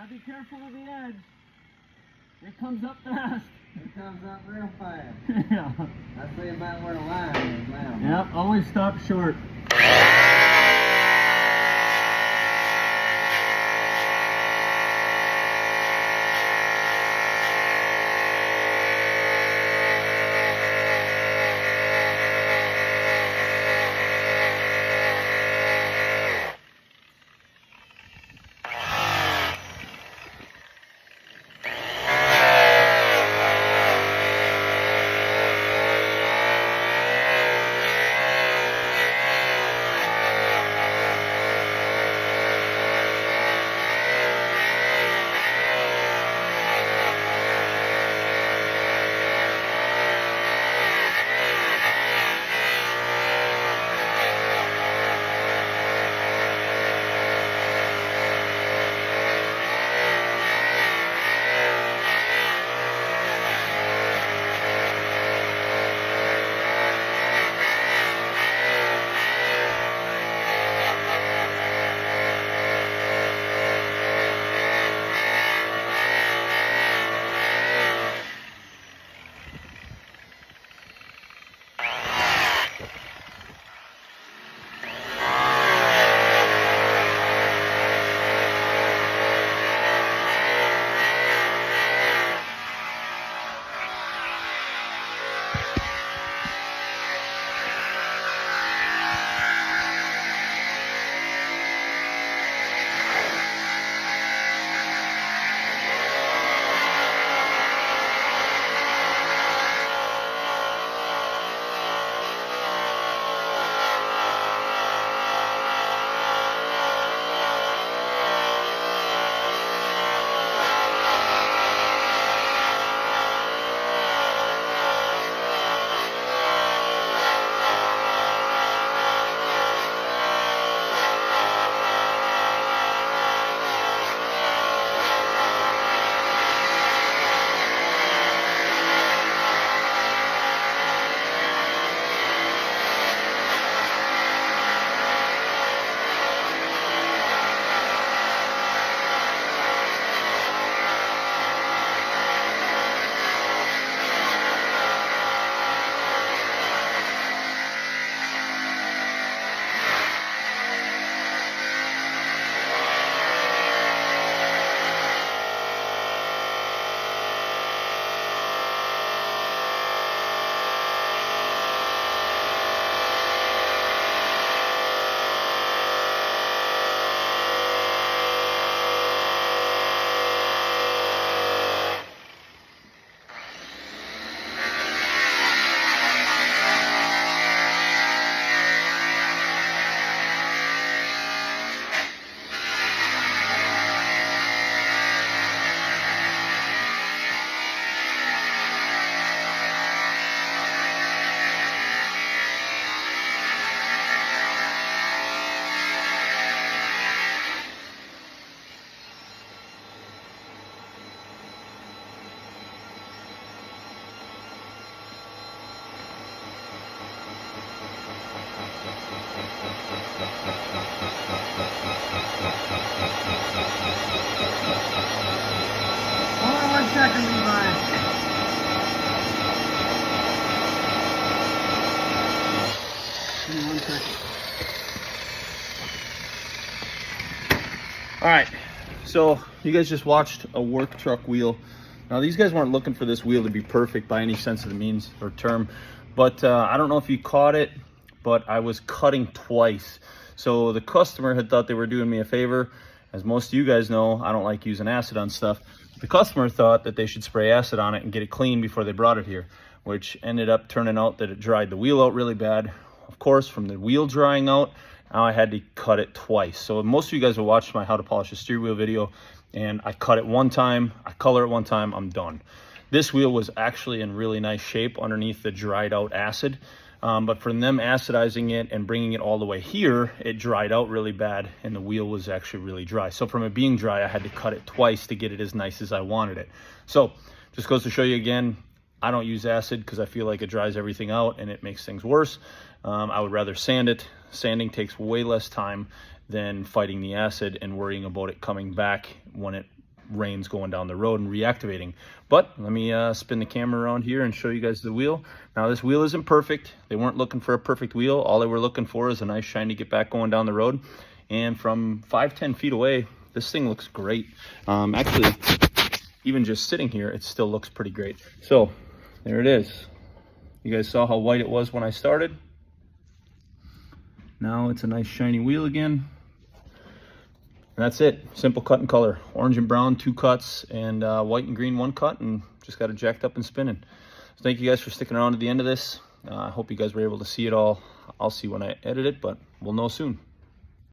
Now be careful of the edge. It comes up fast. It comes up real fast. Yeah. That's about where the line is now. Yep, always stop short. Hold on 1 second, Levi. Give me 1 second. All right, so you guys just watched a work truck wheel. Now these guys weren't looking for this wheel to be perfect by any sense of the means or term, but I don't know if you caught it, but I was cutting twice. So the customer had thought they were doing me a favor. As most of you guys know, I don't like using acid on stuff. The customer thought that they should spray acid on it and get it clean before they brought it here, which ended up turning out that it dried the wheel out really bad. Of course, from the wheel drying out, now I had to cut it twice. So most of you guys will watch my how to polish a steer wheel video, and I cut it one time, I color it one time, I'm done. This wheel was actually in really nice shape underneath the dried out acid. But from them acidizing it and bringing it all the way here, it dried out really bad and the wheel was actually really dry. So from it being dry, I had to cut it twice to get it as nice as I wanted it. So just goes to show you again, I don't use acid because I feel like it dries everything out and it makes things worse. I would rather sand it. Sanding takes way less time than fighting the acid and worrying about it coming back when it reins going down the road and reactivating. But let me spin the camera around here and show you guys the wheel. Now this wheel isn't perfect. They weren't looking for a perfect wheel. All they were looking for is a nice shiny get back going down the road. And from 5-10 feet away, this thing looks great. Actually, even just sitting here, it still looks pretty great. So there it is. You guys saw how white it was when I started. Now it's a nice shiny wheel again. And that's it. Simple cut and color. Orange and brown, 2 cuts, and white and green, 1 cut, and just got it jacked up and spinning. So thank you guys for sticking around to the end of this. I hope you guys were able to see it all. I'll see when I edit it, but we'll know soon.